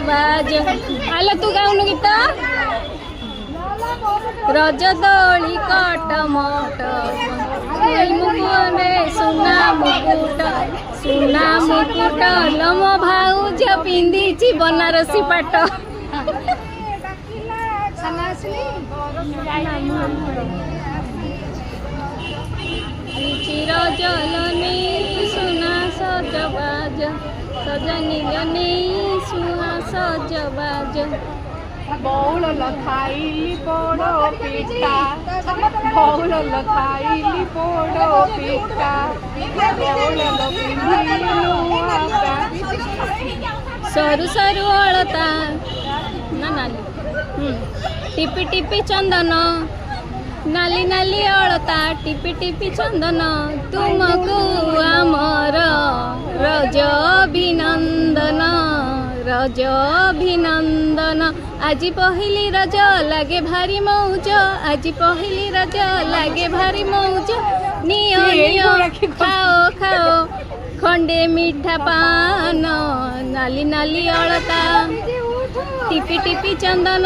बाज आला तू गाउनु गीत रज दोली कट मट मुकुटे सुना मुकुट लम भाउज पिंधिची बनारसी पाट चिर जलनी सुना सजबाज सजनी जनी सुना सजबाज बौल खाइली पोड़ो पिठा बौल खाइली पोड़ो पिठा बौल सरू सरू अलता ना नाली टिपी टिपी चंदन नाली नाली अलता टिपी टिपी चंदन तुमको आमर रज अभिनंदन आज पहली रज लागे भारी मौज आज पहली रज लागे भारी मौज नियो नियो खाओ खाओ खंडे मीठा पान नाली नाली अलता टिपी टिपी चंदन।